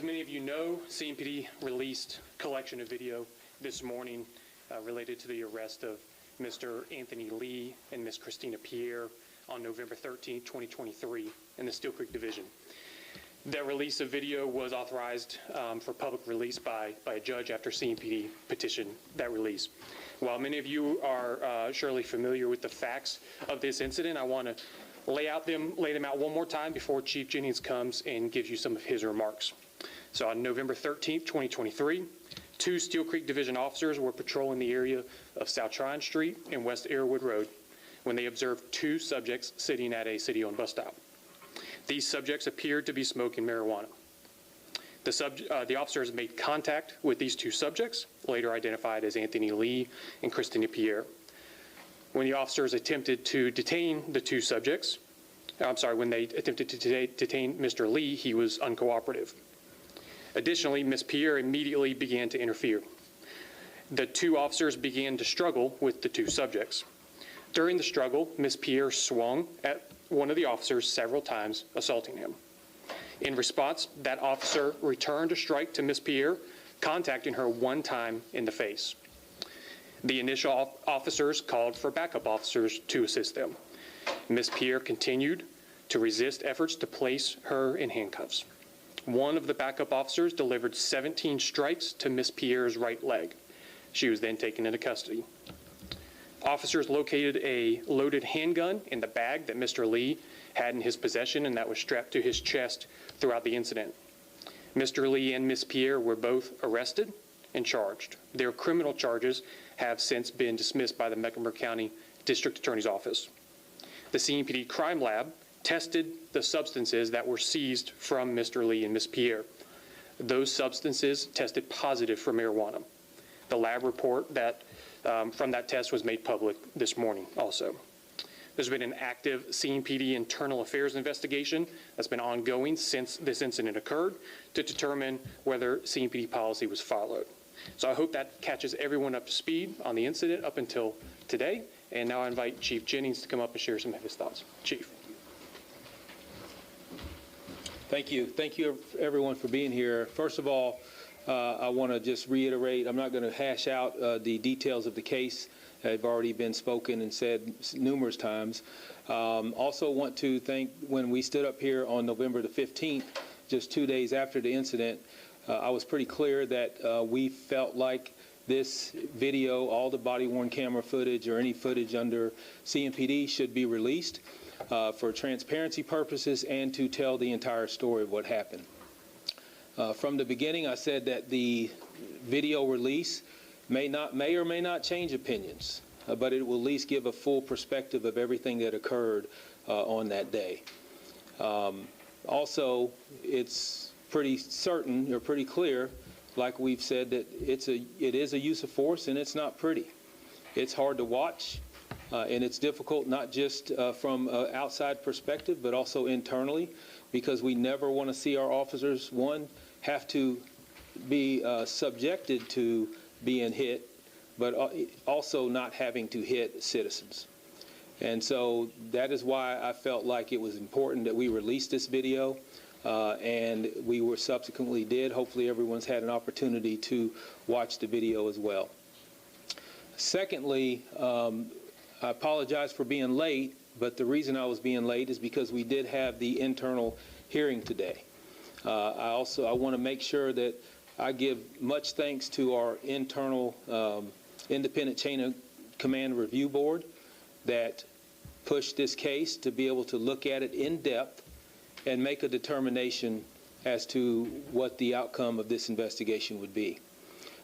As many of you know, CMPD released a collection of video this morning related to the arrest of Mr. Anthony Lee and Ms. Christina Pierre on November 13, 2023 in the Steel Creek Division. That release of video was authorized for public release by a judge after CMPD petitioned that release. While many of you are surely familiar with the facts of this incident, I want to lay them out one more time before Chief Jennings comes and gives you some of his remarks. So on November 13th, 2023, two Steel Creek Division officers were patrolling the area of South Tryon Street and West Arrowwood Road when they observed two subjects sitting at a city-owned bus stop. These subjects appeared to be smoking marijuana. The officers made contact with these two subjects, later identified as Anthony Lee and Christina Pierre. When the officers attempted to detain the two subjects, when they attempted to detain Mr. Lee, he was uncooperative. Additionally, Ms. Pierre immediately began to interfere. The two officers began to struggle with the two subjects. During the struggle, Ms. Pierre swung at one of the officers several times, assaulting him. In response, that officer returned a strike to Ms. Pierre, contacting her one time in the face. The initial officers called for backup officers to assist them. Ms. Pierre continued to resist efforts to place her in handcuffs. One of the backup officers delivered 17 strikes to Ms. Pierre's right leg. She was then taken into custody. Officers located a loaded handgun in the bag that Mr. Lee had in his possession and that was strapped to his chest throughout the incident. Mr. Lee and Ms. Pierre were both arrested and charged. Their criminal charges have since been dismissed by the Mecklenburg County District Attorney's Office. The CMPD Crime Lab tested the substances that were seized from Mr. Lee and Ms. Pierre. Those substances tested positive for marijuana. The lab report from that test was made public this morning also. There's been an active CMPD internal affairs investigation that's been ongoing since this incident occurred to determine whether CMPD policy was followed. So I hope that catches everyone up to speed on the incident up until today. And now I invite Chief Jennings to come up and share some of his thoughts. Chief. Thank you. Thank you, everyone, for being here. First of all, I want to just reiterate, I'm not going to hash out the details of the case. They've already been spoken and said numerous times. Also want to thank, when we stood up here on November the 15th, just 2 days after the incident, I was pretty clear that we felt like this video, all the body-worn camera footage or any footage under CMPD should be released for transparency purposes and to tell the entire story of what happened. From the beginning, I said that the video release may or may not change opinions, but it will at least give a full perspective of everything that occurred on that day. Also, it's pretty certain or pretty clear, like we've said, that it is a use of force and it's not pretty. It's hard to watch. And it's difficult not just from an outside perspective, but also internally, because we never want to see our officers, one, have to be subjected to being hit, but also not having to hit citizens. And so that is why I felt like it was important that we release this video, and we were subsequently did. Hopefully everyone's had an opportunity to watch the video as well. Secondly, I apologize for being late, but the reason I was being late is because we did have the internal hearing today. I want to make sure that I give much thanks to our internal independent chain of command review board that pushed this case to be able to look at it in depth and make a determination as to what the outcome of this investigation would be.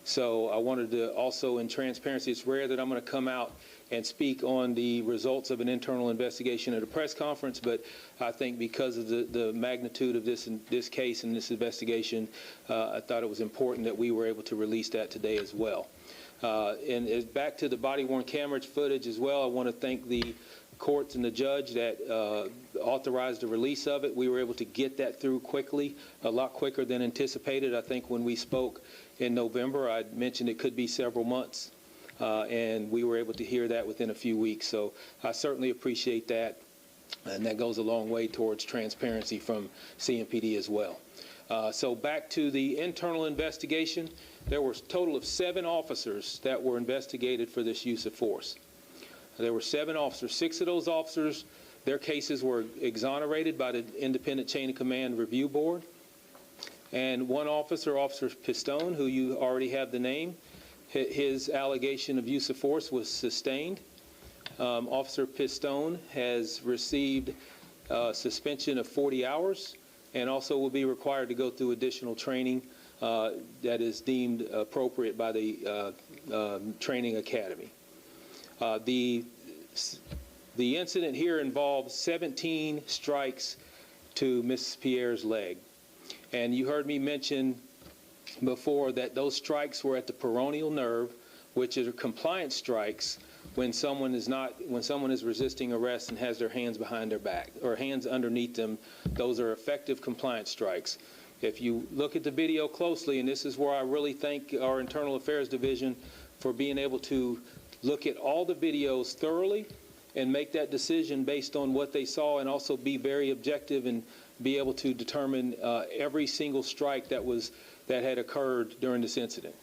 So I wanted to also, in transparency, it's rare that I'm going to come out and speak on the results of an internal investigation at a press conference, but I think because of the magnitude of this case and this investigation, I thought it was important that we were able to release that today as well. And back to the body-worn camera footage as well, I want to thank the courts and the judge that authorized the release of it. We were able to get that through quickly, a lot quicker than anticipated. I think when we spoke in November, I mentioned it could be several months, and we were able to hear that within a few weeks. So I certainly appreciate that, and that goes a long way towards transparency from CMPD as well. So back to the internal investigation, there were a total of 7 officers that were investigated for this use of force. There were 7 officers. 6 of those officers, their cases were exonerated by the Independent Chain of Command Review Board. And 1 officer, Officer Pistone, who you already have the name, his allegation of use of force was sustained. Officer Pistone has received suspension of 40 hours and also will be required to go through additional training that is deemed appropriate by the training academy. The incident here involves 17 strikes to Mrs. Pierre's leg. And you heard me mention before that those strikes were at the peroneal nerve, which are compliance strikes when someone is resisting arrest and has their hands behind their back or hands underneath them. Those are effective compliance strikes. If you look at the video closely, and this is where I really thank our Internal Affairs Division for being able to look at all the videos thoroughly and make that decision based on what they saw, and also be very objective and be able to determine every single strike that had occurred during this incident.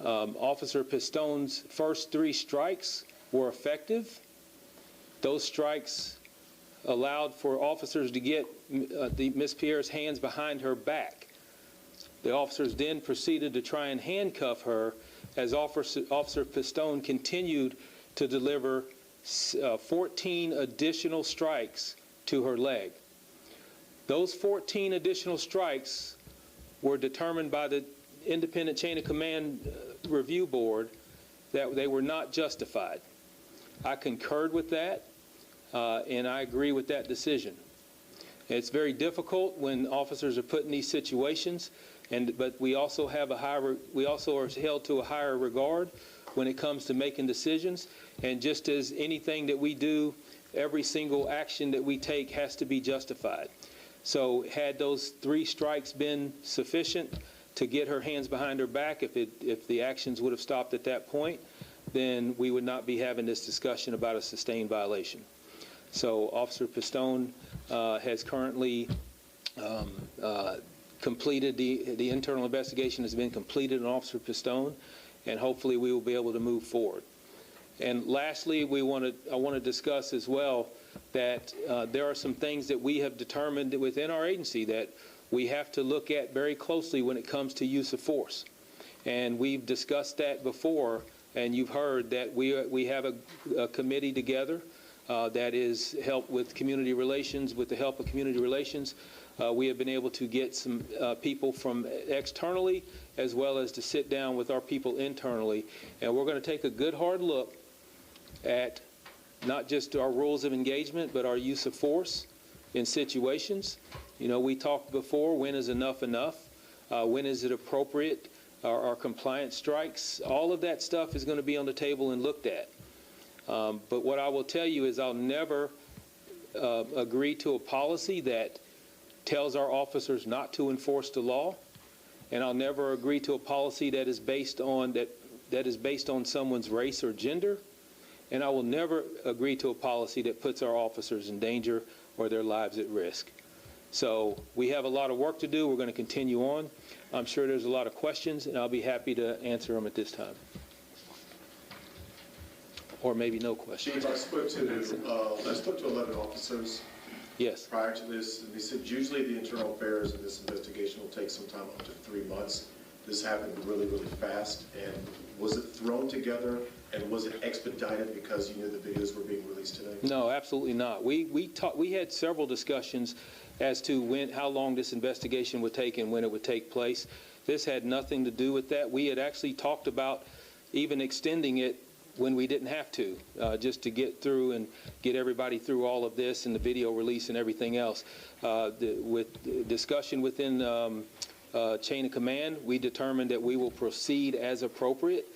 Officer Pistone's first 3 strikes were effective. Those strikes allowed for officers to get Miss Pierre's hands behind her back. The officers then proceeded to try and handcuff her as Officer Pistone continued to deliver 14 additional strikes to her leg. Those 14 additional strikes were determined by the Independent Chain of Command Review Board that they were not justified. I concurred with that, and I agree with that decision. It's very difficult when officers are put in these situations, but we also are held to a higher regard when it comes to making decisions. And just as anything that we do, every single action that we take has to be justified. So had those 3 strikes been sufficient to get her hands behind her back, if the actions would have stopped at that point, then we would not be having this discussion about a sustained violation. So Officer Pistone has currently completed, the internal investigation has been completed on Officer Pistone, and hopefully we will be able to move forward. And lastly, I want to discuss as well that there are some things that we have determined within our agency that we have to look at very closely when it comes to use of force. And we've discussed that before, and you've heard that we have a committee together that is help with community relations. With the help of community relations, we have been able to get some people from externally as well as to sit down with our people internally. And we're going to take a good hard look at not just our rules of engagement, but our use of force in situations. You know, we talked before, when is enough enough? When is it appropriate? Our compliance strikes, all of that stuff is going to be on the table and looked at. But what I will tell you is I'll never agree to a policy that tells our officers not to enforce the law, and I'll never agree to a policy that is based on someone's race or gender, and I will never agree to a policy that puts our officers in danger or their lives at risk. So we have a lot of work to do. We're going to continue on. I'm sure there's a lot of questions, and I'll be happy to answer them at this time. Or maybe no questions. Chief, I spoke to 11 officers. Yes. Prior to this, and they said usually the internal affairs in this investigation will take some time, up to 3 months. This happened really, really fast. And was it thrown together, and was it expedited because you knew the videos were being released today? No, absolutely not. We had several discussions as to how long this investigation would take and when it would take place. This had nothing to do with that. We had actually talked about even extending it when we didn't have to, just to get through and get everybody through all of this and the video release and everything else. With discussion within chain of command, we determined that we will proceed as appropriate.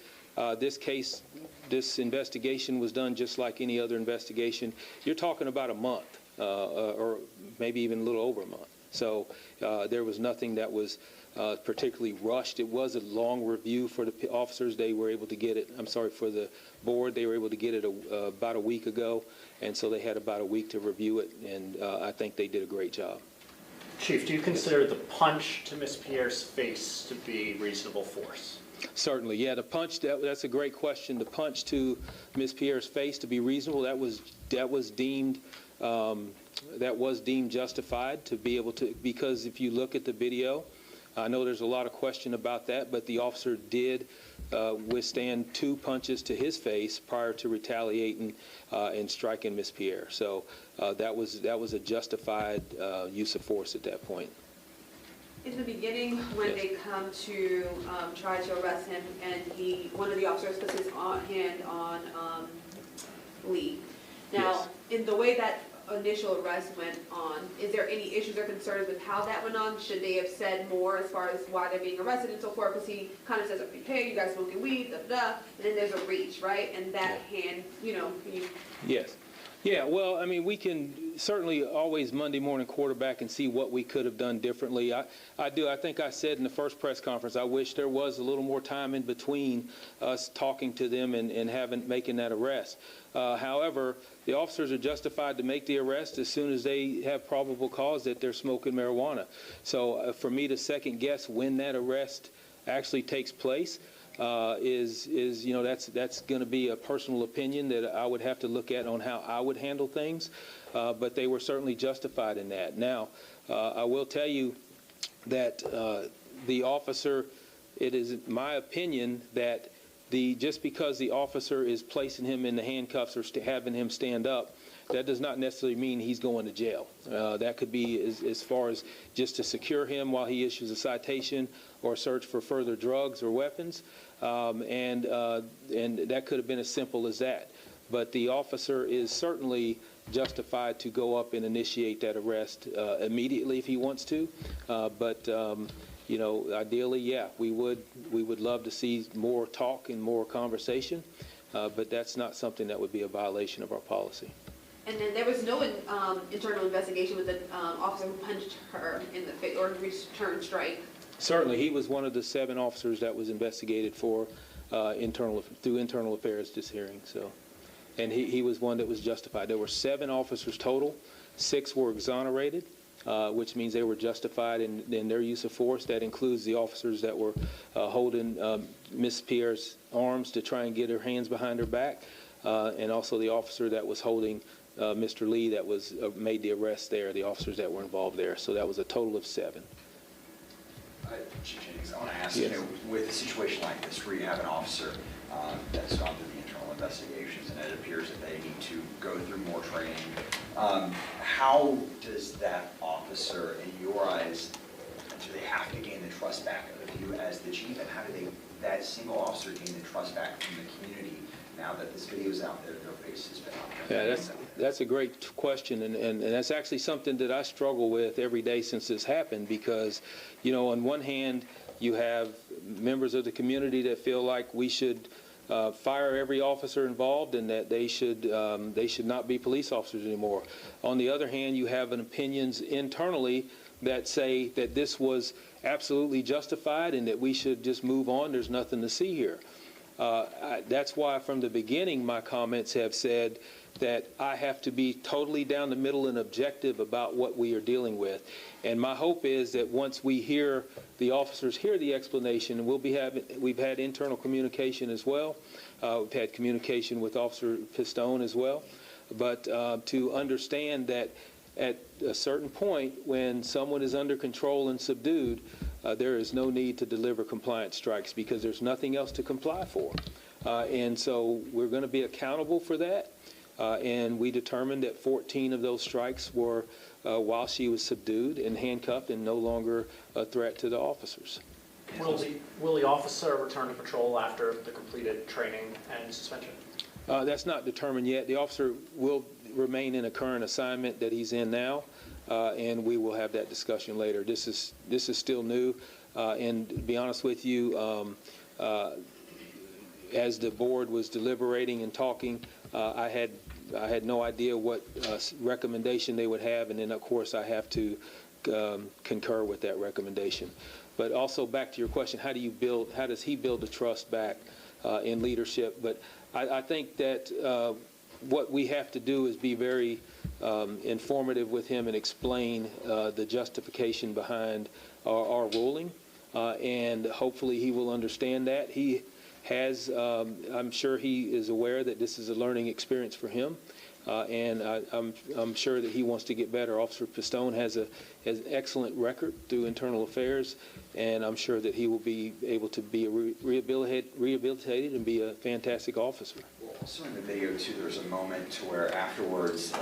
This investigation was done just like any other investigation. You're talking about a month, or maybe even a little over a month. So there was nothing that was particularly rushed. It was a long review for the officers. They were able to get it, for the board, they were able to get it about a week ago, and so they had about a week to review it, and I think they did a great job. Chief, do you consider the punch to Ms. Pierre's face to be reasonable force? Certainly, yeah. The punch, that's a great question. The punch to Ms. Pierre's face to be reasonable, that was deemed justified to be able to, because if you look at the video, I know there's a lot of question about that, but the officer did withstand 2 punches to his face prior to retaliating and striking Ms. Pierre. So that was a justified use of force at that point. In the beginning, when they come to try to arrest him, and one of the officers puts his hand on Lee. Now, in the way that initial arrest went on, is there any issues or concerns with how that went on? Should they have said more as far as why they're being arrested and so forth? Because he kind of says, hey, you guys smoking weed, da, da, da. And then there's a reach, right? And that hand, can you... Yes. Yeah, well, I mean, we can certainly always Monday morning quarterback and see what we could have done differently. I think I said in the first press conference, I wish there was a little more time in between us talking to them and making that arrest. However, the officers are justified to make the arrest as soon as they have probable cause that they're smoking marijuana. So for me to second guess when that arrest actually takes place, that's going to be a personal opinion that I would have to look at on how I would handle things, but they were certainly justified in that. Now, I will tell you that the officer, it is my opinion that just because the officer is placing him in the handcuffs or having him stand up, that does not necessarily mean he's going to jail. That could be as far as just to secure him while he issues a citation or search for further drugs or weapons, and that could have been as simple as that. But the officer is certainly justified to go up and initiate that arrest immediately if he wants to. Ideally, yeah, we would love to see more talk and more conversation, but that's not something that would be a violation of our policy. And then there was no internal investigation with the officer who punched her in the face or return strike? Certainly. He was one of the 7 officers that was investigated for through internal affairs this hearing. So, and he was one that was justified. There were 7 officers total. 6 were exonerated, which means they were justified in their use of force. That includes the officers that were holding Ms. Pierre's arms to try and get her hands behind her back, and also the officer that was holding Mr. Lee that was made the arrest there, the officers that were involved there. So that was a total of 7. Chief Jennings, I want to ask, with a situation like this where you have an officer that's gone through the internal investigations and it appears that they need to go through more training, how does that officer, in your eyes, do they have to gain the trust back of you as the chief, and how do that single officer gain the trust back from the community now that this video is out there, their face has been out there? Yeah, that's a great question, and that's actually something that I struggle with every day since this happened, because, on one hand, you have members of the community that feel like we should fire every officer involved and that they should not be police officers anymore. On the other hand, you have opinions internally that say that this was absolutely justified and that we should just move on. There's nothing to see here. That's why from the beginning my comments have said that I have to be totally down the middle and objective about what we are dealing with. And my hope is that once the officers hear the explanation, and we've had internal communication as well. We've had communication with Officer Pistone as well. But to understand that at a certain point when someone is under control and subdued, there is no need to deliver compliance strikes because there's nothing else to comply for. And so we're going to be accountable for that. And we determined that 14 of those strikes were while she was subdued and handcuffed and no longer a threat to the officers. Will the officer return to patrol after the completed training and suspension? That's not determined yet. The officer will remain in a current assignment that he's in now, and we will have that discussion later. This is still new, and to be honest with you, as the board was deliberating and talking, I had no idea what recommendation they would have, and then of course I have to concur with that recommendation. But also back to your question, how does he build the trust back in leadership? But I think that what we have to do is be very informative with him and explain the justification behind our ruling, and hopefully he will understand that. He has, I'm sure he is aware that this is a learning experience for him, and I'm sure that he wants to get better. Officer Pistone has an excellent record through internal affairs, and I'm sure that he will be able to be rehabilitated and be a fantastic officer. Well, also in the video too, there's a moment to where afterwards,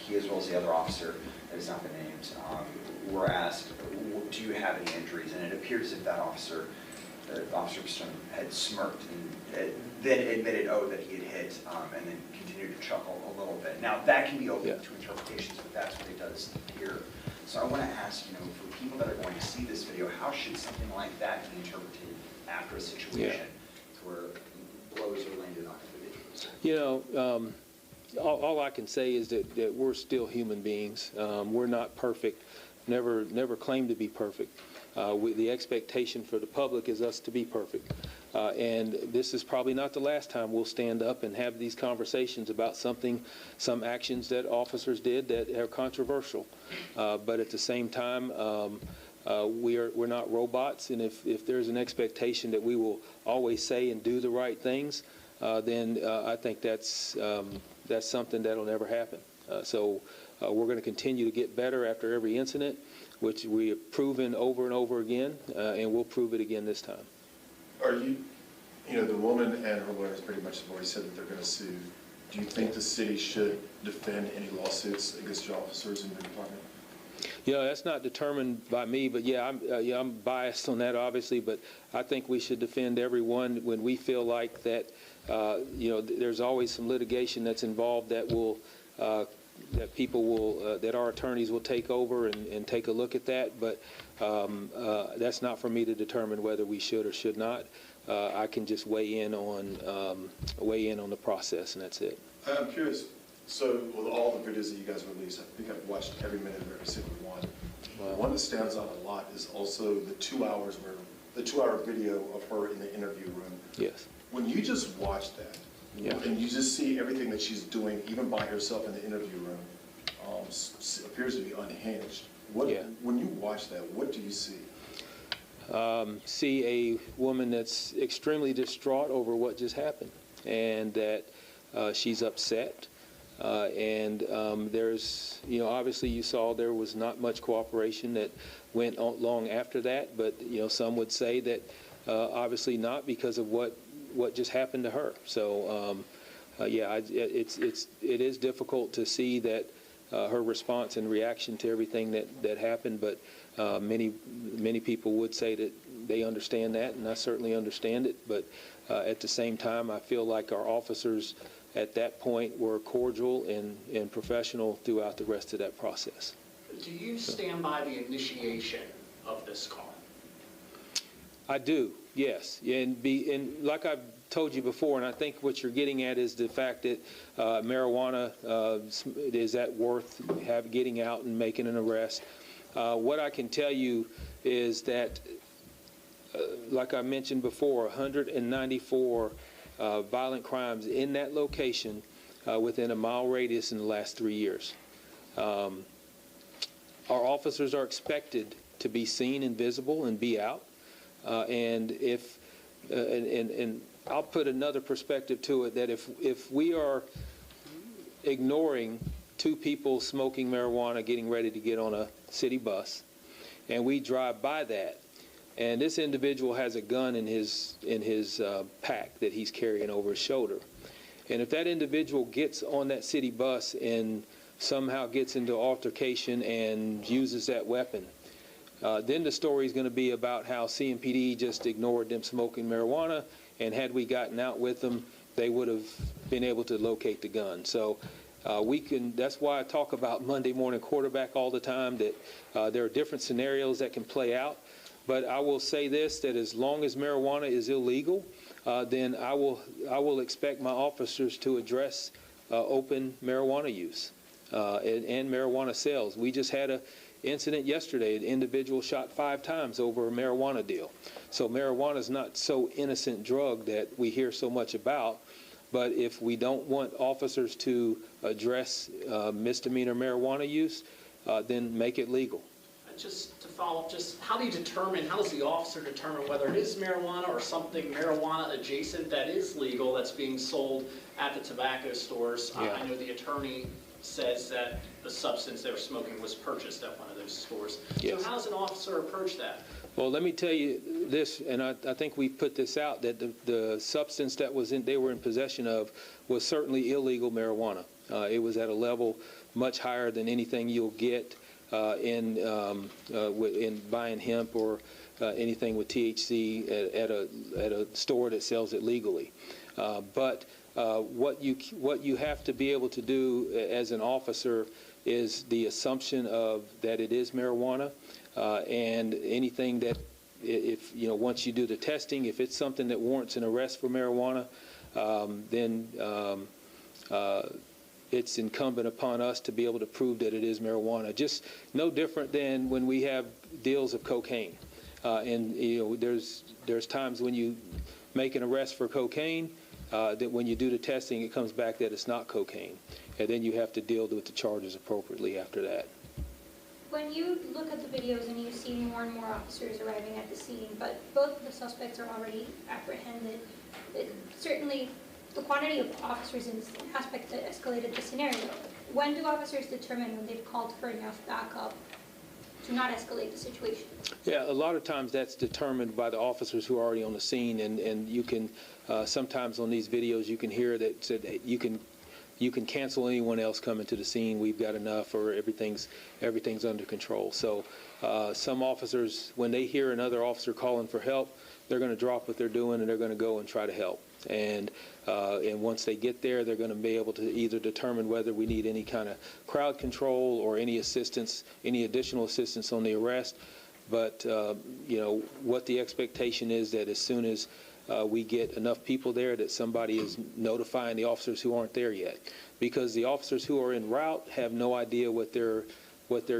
he as well as the other officer that has not been named, were asked, do you have any injuries? And it appeared as if that officer, Officer Pistone, had smirked and then admitted, that he had hit, and then continued to chuckle a little bit. Now, that can be open to interpretations, but that's what it does appear. So I want to ask, for people that are going to see this video, how should something like that be interpreted after a situation where blows are landed on individuals? All I can say is that we're still human beings. We're not perfect, never claimed to be perfect. The expectation for the public is us to be perfect. And this is probably not the last time we'll stand up and have these conversations about some actions that officers did that are controversial. But at the same time, we're not robots, and if there's an expectation that we will always say and do the right things, then I think that's something that'll never happen. So we're going to continue to get better after every incident, which we have proven over and over again, and we'll prove it again this time. Are you, the woman and her lawyers pretty much have already said that they're going to sue. Do you think the city should defend any lawsuits against your officers in the department? That's not determined by me, but I'm biased on that, obviously, but I think we should defend everyone when we feel like that, there's always some litigation that's involved that will, that people will, that our attorneys will take over and take a look at that, but that's not for me to determine whether we should or should not. I can just weigh in on the process, and that's it. I'm curious. So with all the videos that you guys release, I think I've watched every minute of every single one. Wow. One that stands out a lot is also the 2-hour video of her in the interview room. Yes. When you just watch that, and you just see everything that she's doing, even by herself in the interview room, appears to be unhinged. When you watch that, what do you see? See a woman that's extremely distraught over what just happened, and that she's upset. And there's, obviously you saw there was not much cooperation that went on long after that, but, some would say that obviously not because of what just happened to her. So, it is difficult to see that her response and reaction to everything that happened, but many people would say that they understand that, and I certainly understand it, but at the same time, I feel like our officers at that point were cordial and professional throughout the rest of that process. Do you stand by the initiation of this call? I do, yes. And like I've told you before, and I think what you're getting at is the fact that marijuana is that worth getting out and making an arrest. What I can tell you is that, like I mentioned before, 194 violent crimes in that location within a mile radius in the last 3 years. Our officers are expected to be seen and visible and be out. And if and I'll put another perspective to it, that if we are ignoring 2 people smoking marijuana getting ready to get on a city bus, and we drive by that, and this individual has a gun in his pack that he's carrying over his shoulder, and if that individual gets on that city bus and somehow gets into altercation and uses that weapon, then the story is going to be about how CMPD just ignored them smoking marijuana, and had we gotten out with them, they would have been able to locate the gun. So that's why I talk about Monday morning quarterback all the time, that there are different scenarios that can play out. But I will say this, that as long as marijuana is illegal, then I will expect my officers to address open marijuana use and marijuana sales. We just had an incident yesterday. An individual shot 5 times over a marijuana deal. So marijuana is not so innocent drug that we hear so much about. But if we don't want officers to address misdemeanor marijuana use, then make it legal. Just to follow up, just how does the officer determine whether it is marijuana or something marijuana adjacent that is legal that's being sold at the tobacco stores? Yeah. I know the attorney says that the substance they were smoking was purchased at one of those stores. Yes. So how does an officer approach that? Well, let me tell you this, and I think we put this out, that the substance that they were in possession of was certainly illegal marijuana. It was at a level much higher than anything you'll get in buying hemp or anything with THC at a store that sells it legally. But what you have to be able to do as an officer is the assumption of that it is marijuana, and anything that, if once you do the testing, if it's something that warrants an arrest for marijuana, then it's incumbent upon us to be able to prove that it is marijuana. Just no different than when we have deals of cocaine. And there's times when you make an arrest for cocaine, that when you do the testing, it comes back that it's not cocaine. And then you have to deal with the charges appropriately after that. When you look at the videos and you see more and more officers arriving at the scene, but both of the suspects are already apprehended, certainly the quantity of officers in this aspect that escalated the scenario. When do officers determine when they've called for enough backup to not escalate the situation? Yeah, a lot of times that's determined by the officers who are already on the scene, and you can sometimes on these videos you can hear that said you can cancel anyone else coming to the scene. We've got enough, or everything's under control. So some officers, when they hear another officer calling for help, they're going to drop what they're doing and they're going to go and try to help. And once they get there, they're going to be able to either determine whether we need any kind of crowd control or any assistance, any additional assistance on the arrest. But what the expectation is that as soon as we get enough people there, that somebody is notifying the officers who aren't there yet, because the officers who are en route have no idea what they're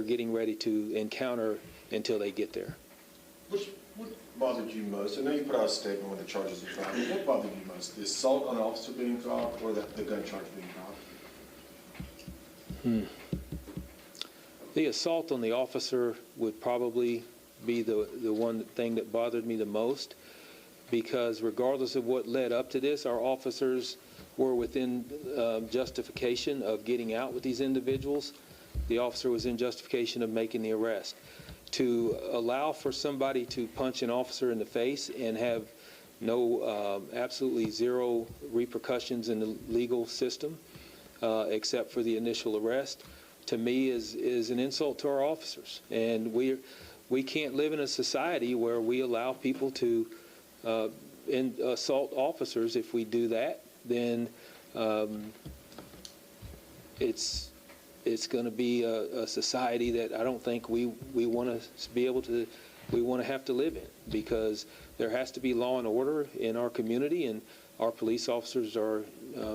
getting ready to encounter until they get there. What bothered you most? I know you put out a statement when the charges were dropped. What bothered you most? The assault on an officer being dropped, or the gun charge being dropped? The assault on the officer would probably be the one thing that bothered me the most, because regardless of what led up to this, our officers were within justification of getting out with these individuals. The officer was in justification of making the arrest. To allow for somebody to punch an officer in the face and have no, absolutely zero repercussions in the legal system, except for the initial arrest, to me is an insult to our officers. And we can't live in a society where we allow people to assault officers. If we do that, then it's going to be a society that I don't think we want to be able to, we want to have to live in, because there has to be law and order in our community, and our police officers are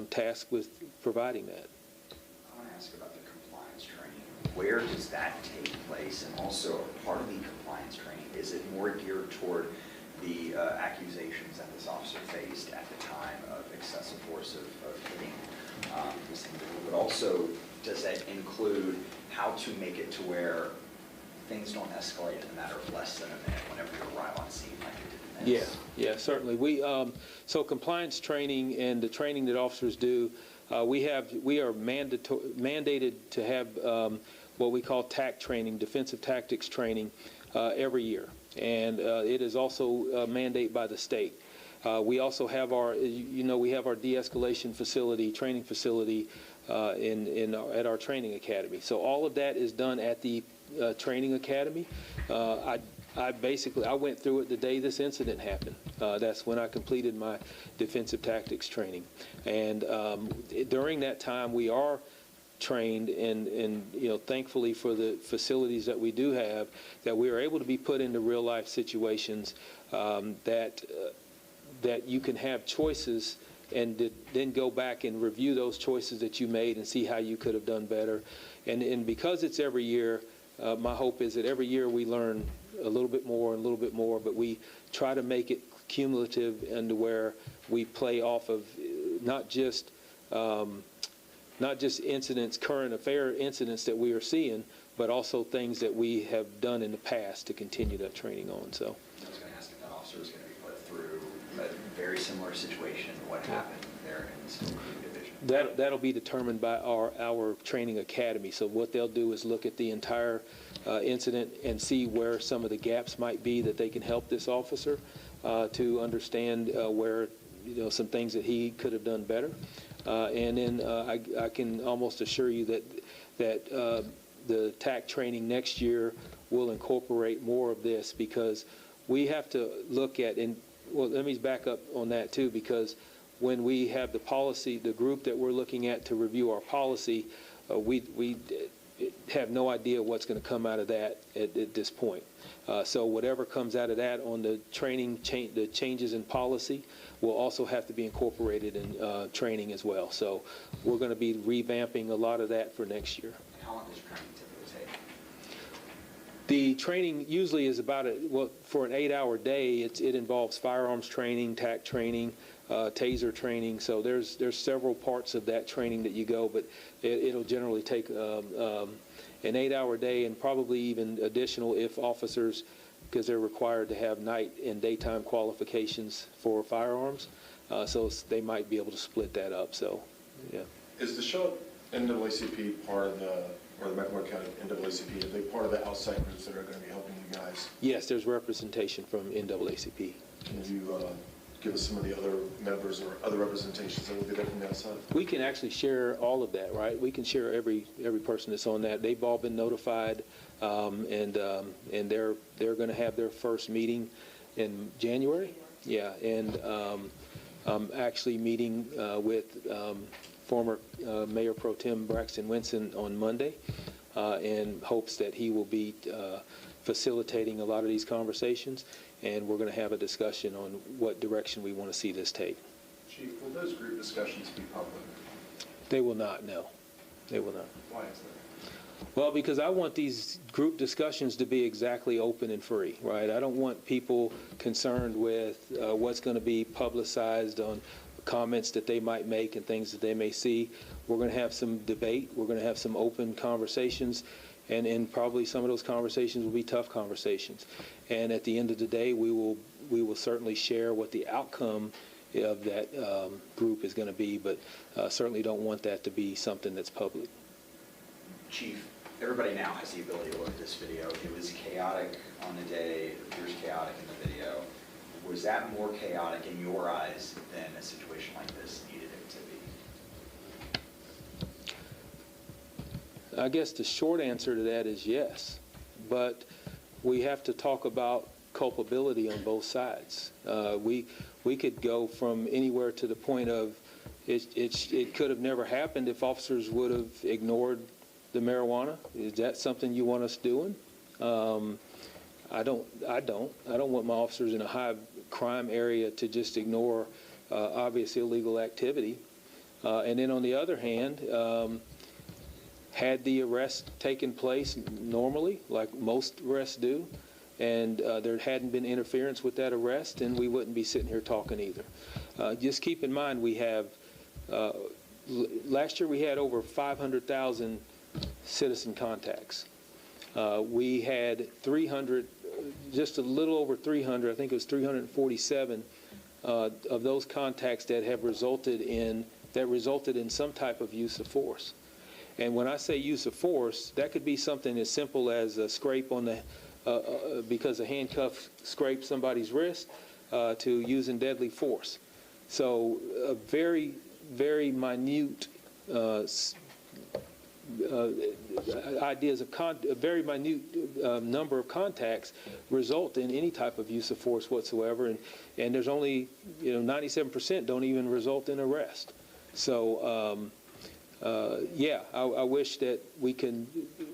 tasked with providing that. I want to ask about the compliance training. Where does that take place? And also, part of the compliance training, is it more geared toward the accusations that this officer faced at the time of excessive force of hitting this individual, but also does that include how to make it to where things don't escalate in a matter of less than a minute whenever you arrive on scene like it did in this? Yeah, certainly. So compliance training and the training that officers do, we are mandated to have what we call TAC training, defensive tactics training, every year. And it is also a mandate by the state. We also have we have our de-escalation facility, training facility at our training academy. So all of that is done at the training academy. I went through it the day this incident happened. That's when I completed my defensive tactics training. And during that time, we are trained, and thankfully for the facilities that we do have, that we are able to be put into real life situations that you can have choices, and then go back and review those choices that you made and see how you could have done better. And because it's every year, my hope is that every year we learn a little bit more and a little bit more, but we try to make it cumulative and to where we play off of not just not just incidents, current affair incidents that we are seeing, but also things that we have done in the past to continue that training on. So I was going to ask if that officer is going to be put through a very similar situation to what happened there in the CMPD division. that'll be determined by our training academy. So what they'll do is look at the entire incident and see where some of the gaps might be that they can help this officer to understand where, some things that he could have done better. And then I can almost assure you that the TAC training next year will incorporate more of this, because we have to look at, and well, let me back up on that too, because when we have the policy, the group that we're looking at to review our policy, we have no idea what's going to come out of that at this point. So whatever comes out of that on the training, the changes in policy will also have to be incorporated in training as well. So we're going to be revamping a lot of that for next year. And how long does your training typically take? The training usually is about, for an 8-hour day, it involves firearms training, TAC training, taser training. So there's several parts of that training that you go, but it'll generally take an 8-hour day, and probably even additional if officers, because they're required to have night and daytime qualifications for firearms. So they might be able to split that up. So, yeah. Is the Charlotte NAACP part of the, or the Mecklenburg County NAACP, are they part of the outside groups that are going to be helping you guys? Yes, there's representation from NAACP. Can you give us some of the other members or other representations that will be there from the outside? We can actually share all of that, right? We can share every person that's on that. They've all been notified, and they're going to have their first meeting in January. Yeah, and I'm actually meeting with former Mayor Pro Tem Braxton Winston on Monday, in hopes that he will be facilitating a lot of these conversations, and we're going to have a discussion on what direction we want to see this take. Chief, will those group discussions be public? They will not, no. They will not. Why is that? Well, because I want these group discussions to be exactly open and free, right? I don't want people concerned with what's going to be publicized on comments that they might make and things that they may see. We're going to have some debate. We're going to have some open conversations, and probably some of those conversations will be tough conversations. And at the end of the day, we will certainly share what the outcome of that group is going to be, but certainly don't want that to be something that's public. Chief, everybody now has the ability to look at this video. It was chaotic on the day. It appears chaotic in the video. Was that more chaotic in your eyes than a situation like this needed it to be? I guess the short answer to that is yes, but we have to talk about culpability on both sides. We could go from anywhere to the point of it could have never happened if officers would have ignored the marijuana. Is that something you want us doing? I don't want my officers in a high crime area to just ignore obvious illegal activity. And then on the other hand, had the arrest taken place normally, like most arrests do, and there hadn't been interference with that arrest, then we wouldn't be sitting here talking either. Just keep in mind, we have, last year we had over 500,000 citizen contacts. We had 300, just a little over 300, I think it was 347 of those contacts that have resulted in some type of use of force. And when I say use of force, that could be something as simple as a scrape on the, because a handcuff scraped somebody's wrist, to using deadly force. So a very, very minute ideas of a very minute number of contacts result in any type of use of force whatsoever, and there's only 97% don't even result in arrest. So yeah, I wish that we can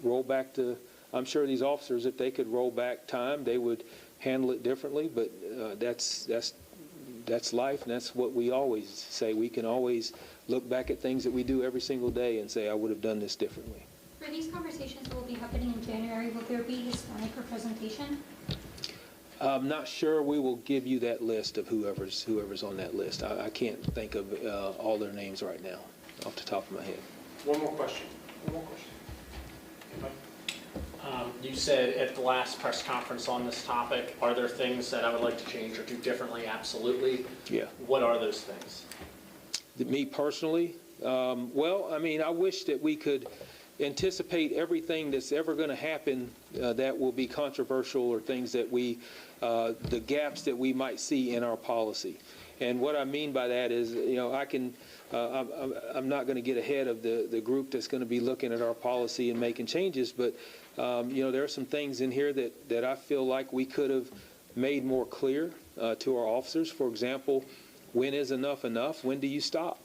roll back to. I'm sure these officers, if they could roll back time, they would handle it differently. But that's life, and that's what we always say. We can always look back at things that we do every single day and say, I would have done this differently. For these conversations that will be happening in January, will there be Hispanic representation? I'm not sure. We will give you that list of whoever's on that list. I can't think of all their names right now off the top of my head. One more question. Anybody? You said at the last press conference on this topic, are there things that I would like to change or do differently? Absolutely. Yeah. What are those things? Me personally, well, I mean, I wish that we could anticipate everything that's ever going to happen that will be controversial, or things that the gaps that we might see in our policy. And what I mean by that is, I'm not going to get ahead of the group that's going to be looking at our policy and making changes, but there are some things in here that I feel like we could have made more clear to our officers. For example, when is enough enough? When do you stop?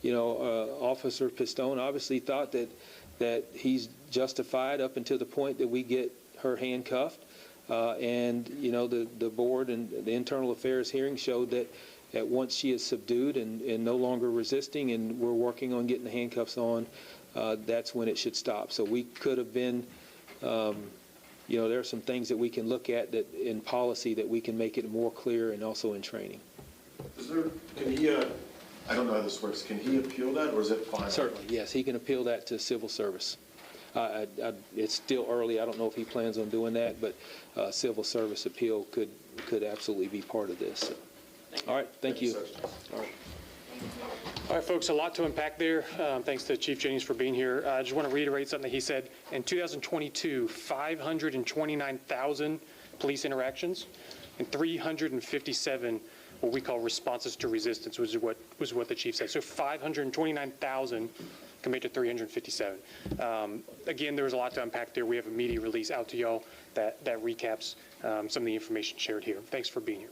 Officer Pistone obviously thought that he's justified up until the point that we get her handcuffed. And the board and the internal affairs hearing showed that once she is subdued and no longer resisting, and we're working on getting the handcuffs on, that's when it should stop. So we could have been, there are some things that we can look at that in policy that we can make it more clear, and also in training. Can he, I don't know how this works, can he appeal that, or is it final? Certainly, yes, he can appeal that to civil service. It's still early. I don't know if he plans on doing that, but civil service appeal could absolutely be part of this. So. All right, thank you. All right. All right, folks, a lot to unpack there. Thanks to Chief Jennings for being here. I just want to reiterate something that he said. In 2022, 529,000 police interactions and 357 what we call responses to resistance, was what the chief said. So 529,000 compared to 357. Again, there was a lot to unpack there. We have a media release out to y'all that recaps some of the information shared here. Thanks for being here.